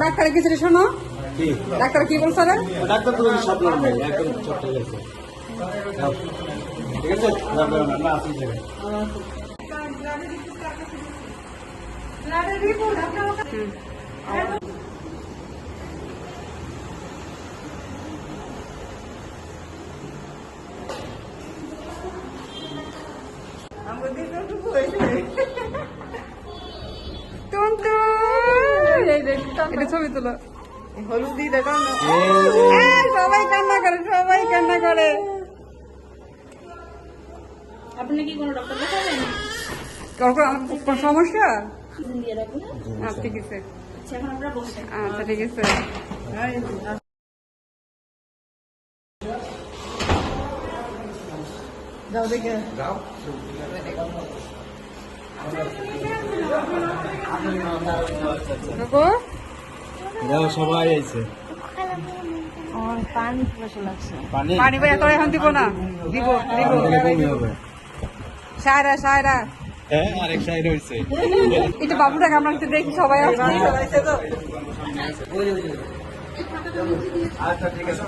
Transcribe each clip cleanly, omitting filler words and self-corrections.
Doctor কিছু শোনো, doctor কি বলছে? ডাক্তার তো সব নরমাল, একদম ছোট গেছে। ঠিক আছে, না আসি যাবে। ছবি তুলো, হলুদি দেখো, সবাই কান্না করে, সবাই কান্না করে। আপনি কি কোনো ডক্টর দেখাবেন? কোন সমস্যা? দিয়ে রাখুন। আচ্ছা ঠিক আছে, আচ্ছা এখন আমরা বসে আচ্ছা ঠিক আছে। যাও দেখে যাও। সবাই আইছে। পানি বসে লাগছে। পানি ভাই এত এখন দিব না, দিব দিব। সায়রা সায়রা, হ্যাঁ আরেক সাইড হইছে। এটা বাবুটাকে আমরা একটু দেখি, সবাই আসছে। আচ্ছা ঠিক আছে।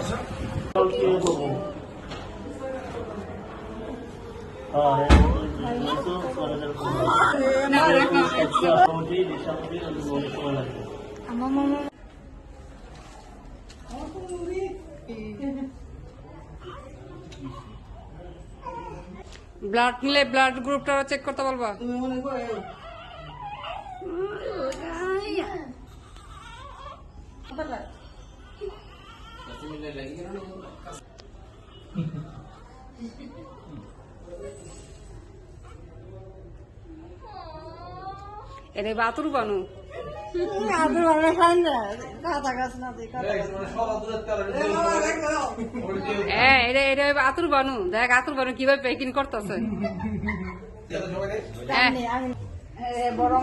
আমার মামা ব্লাড নিলে ব্লাড গ্রুপটা চেক করতে বলবা। এটা বাতুর বানু, এটা আতুর বানু। দেখ আতুর বানু কিভাবে প্যাকিং করতেছে। বরং